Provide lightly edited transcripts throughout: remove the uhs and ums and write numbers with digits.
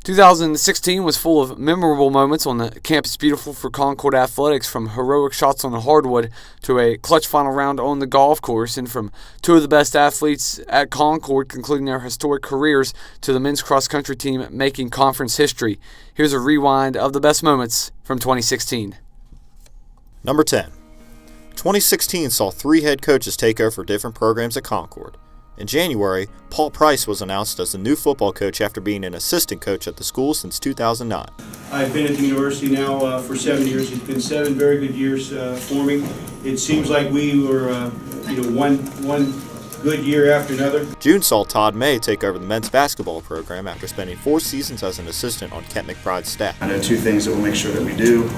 2016 was full of memorable moments on the campus beautiful for Concord Athletics, from heroic shots on the hardwood to a clutch final round on the golf course, and from two of the best athletes at Concord concluding their historic careers to the men's cross-country team making conference history. Here's a rewind of the best moments from 2016. Number 10. 2016 saw 3 head coaches take over for different programs at Concord. In January, Paul Price was announced as the new football coach after being an assistant coach at the school since 2009. I've been at the university now for 7 years. It's been 7 very good years for me. It seems like we were, one good year after another. June saw Todd May take over the men's basketball program after spending 4 seasons as an assistant on Kent McBride's staff. I know 2 things that we'll make sure that we do.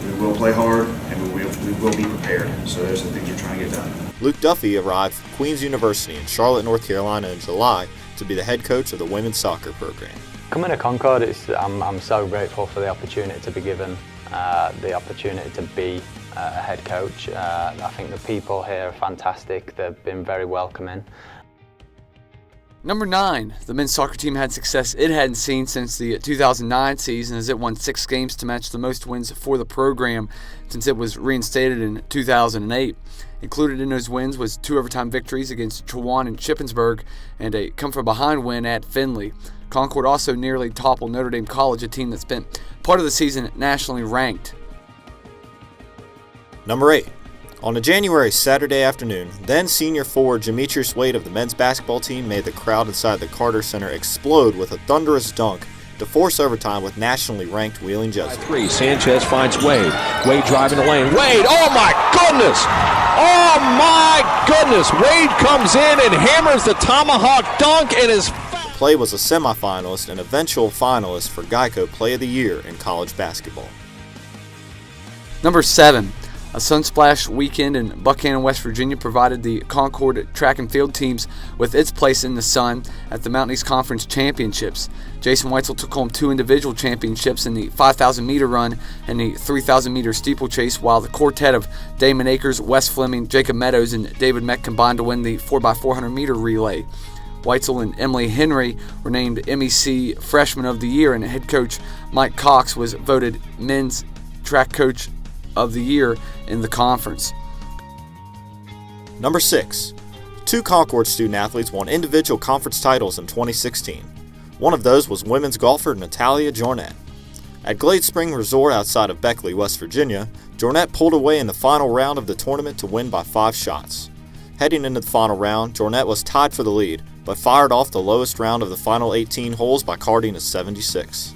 We will play hard, and we will be prepared. So those are the things we're trying to get done. Luke Duffy arrived from Queens University in Charlotte, North Carolina in July to be the head coach of the women's soccer program. Coming to Concord, I'm so grateful for the opportunity to be given, the opportunity to be a head coach. I think the people here are fantastic. They've been very welcoming. Number 9, the men's soccer team had success it hadn't seen since the 2009 season, as it won 6 games to match the most wins for the program since it was reinstated in 2008. Included in those wins was 2 overtime victories against Chowan and Shippensburg and a come-from-behind win at Findlay. Concord also nearly toppled Notre Dame College, a team that spent part of the season nationally ranked. Number 8. On a January Saturday afternoon, then senior forward Demetrius Wade of the men's basketball team made the crowd inside the Carter Center explode with a thunderous dunk to force overtime with nationally ranked Wheeling Jesuit. 3. Sanchez finds Wade. Wade driving the lane. Wade, oh my goodness! Oh my goodness! Wade comes in and hammers the tomahawk dunk and is... The play was a semifinalist and eventual finalist for Geico Play of the Year in college basketball. Number 7. A sunsplash weekend in Buchanan, West Virginia provided the Concord track and field teams with its place in the sun at the Mountain East Conference Championships. Jason Weitzel took home 2 individual championships in the 5,000-meter run and the 3,000-meter steeplechase, while the quartet of Damon Akers, Wes Fleming, Jacob Meadows, and David Meck combined to win the 4x400-meter relay. Weitzel and Emily Henry were named MEC Freshman of the Year, and head coach Mike Cox was voted Men's Track Coach of the Year in the conference. Number 6. 2 Concord student athletes won individual conference titles in 2016. One of those was women's golfer Natalia Jornet. At Glade Spring Resort outside of Beckley, West Virginia, Jornet pulled away in the final round of the tournament to win by 5 shots. Heading into the final round, Jornet was tied for the lead, but fired off the lowest round of the final 18 holes by carding a 76.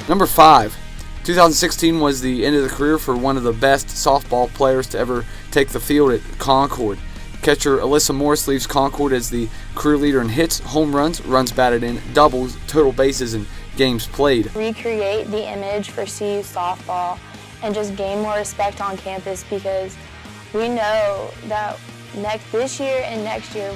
Number 5. 2016 was the end of the career for one of the best softball players to ever take the field at Concord. Catcher Alyssa Morris leaves Concord as the career leader in hits, home runs, runs batted in, doubles, total bases, and games played. Recreate the image for CU softball and just gain more respect on campus, because we know that this year and next year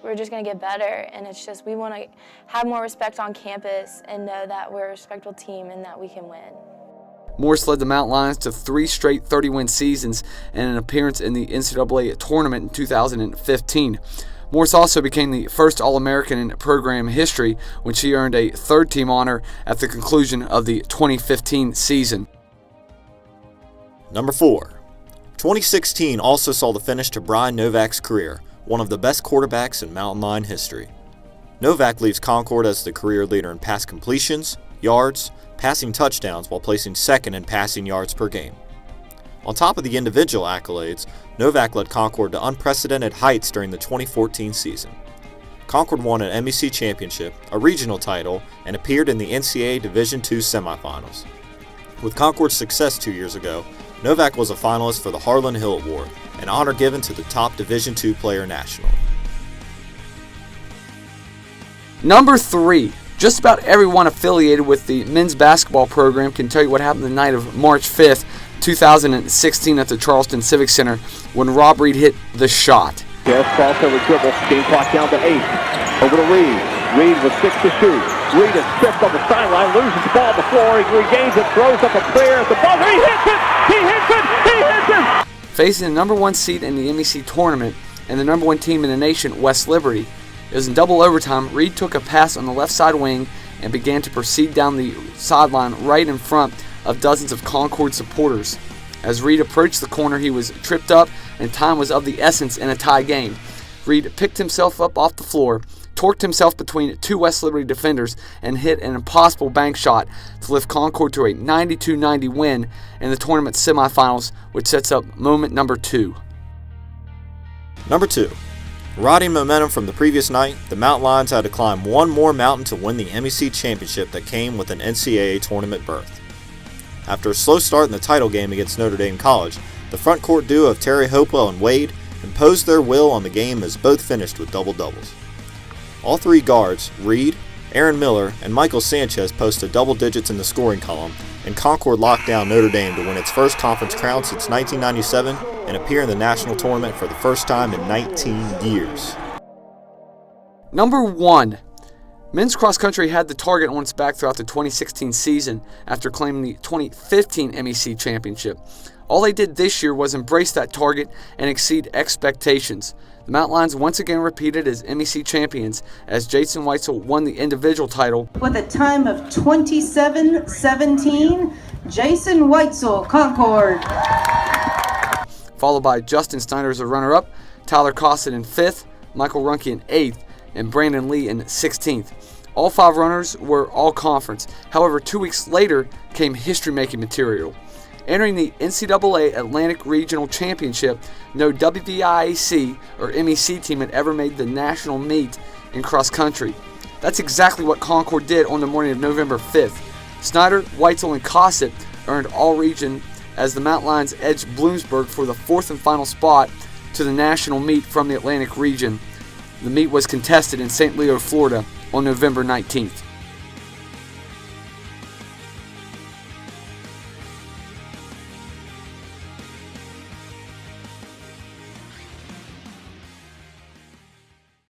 we're just going to get better, and it's just we want to have more respect on campus and know that we're a respectable team and that we can win. Morris led the Mountain Lions to 3 straight 30-win seasons and an appearance in the NCAA tournament in 2015. Morris also became the first All-American in program history when she earned a third-team honor at the conclusion of the 2015 season. Number 4. 2016 also saw the finish to Brian Novak's career, one of the best quarterbacks in Mountain Lion history. Novak leaves Concord as the career leader in pass completions, yards, passing touchdowns, while placing second in passing yards per game. On top of the individual accolades, Novak led Concord to unprecedented heights during the 2014 season. Concord won an MEC championship, a regional title, and appeared in the NCAA Division II semifinals. With Concord's success 2 years ago, Novak was a finalist for the Harlan Hill Award, an honor given to the top Division II player nationally. Number 3. Just about everyone affiliated with the men's basketball program can tell you what happened the night of March 5th, 2016 at the Charleston Civic Center when Rob Reed hit the shot. Yes, crossover dribble, game clock down to 8. Over to Reed. Reed with 6 to shoot. Reed is tripped on the sideline, loses the ball on the floor, he regains it, throws up a prayer at the buzzer, he hits it! He hits it! He hits it! Facing the number 1 seed in the MEC tournament and the number 1 team in the nation, West Liberty, It was in double overtime. Reed took a pass on the left side wing and began to proceed down the sideline right in front of dozens of Concord supporters. As Reed approached the corner, he was tripped up, and time was of the essence in a tie game. Reed picked himself up off the floor, torqued himself between two West Liberty defenders, and hit an impossible bank shot to lift Concord to a 92-90 win in the tournament semifinals, which sets up moment number 2. Number 2. Riding momentum from the previous night, the Mountain Lions had to climb one more mountain to win the MEC championship that came with an NCAA tournament berth. After a slow start in the title game against Notre Dame College, the front court duo of Terry Hopewell and Wade imposed their will on the game as both finished with double-doubles. All three guards, Reed, Aaron Miller, and Michael Sanchez, posted double digits in the scoring column, and Concord locked down Notre Dame to win its first conference crown since 1997 and appear in the national tournament for the first time in 19 years. Number 1. Men's cross country had the target on its back throughout the 2016 season after claiming the 2015 MEC championship. All they did this year was embrace that target and exceed expectations. The Mountain Lions once again repeated as MEC champions as Jason Weitzel won the individual title with a time of 27:17. Jason Weitzel, Concord. Followed by Justin Snyder as a runner-up, Tyler Cosset in 5th, Michael Runke in 8th, and Brandon Lee in 16th. All 5 runners were all-conference. However, 2 weeks later came history-making material. Entering the NCAA Atlantic Regional Championship, no WVIAC or MEC team had ever made the national meet in cross country. That's exactly what Concord did on the morning of November 5th. Snyder, Weitzel, and Cosset earned all-region as the Mountain Lions edged Bloomsburg for the 4th and final spot to the national meet from the Atlantic region. The meet was contested in St. Leo, Florida on November 19th.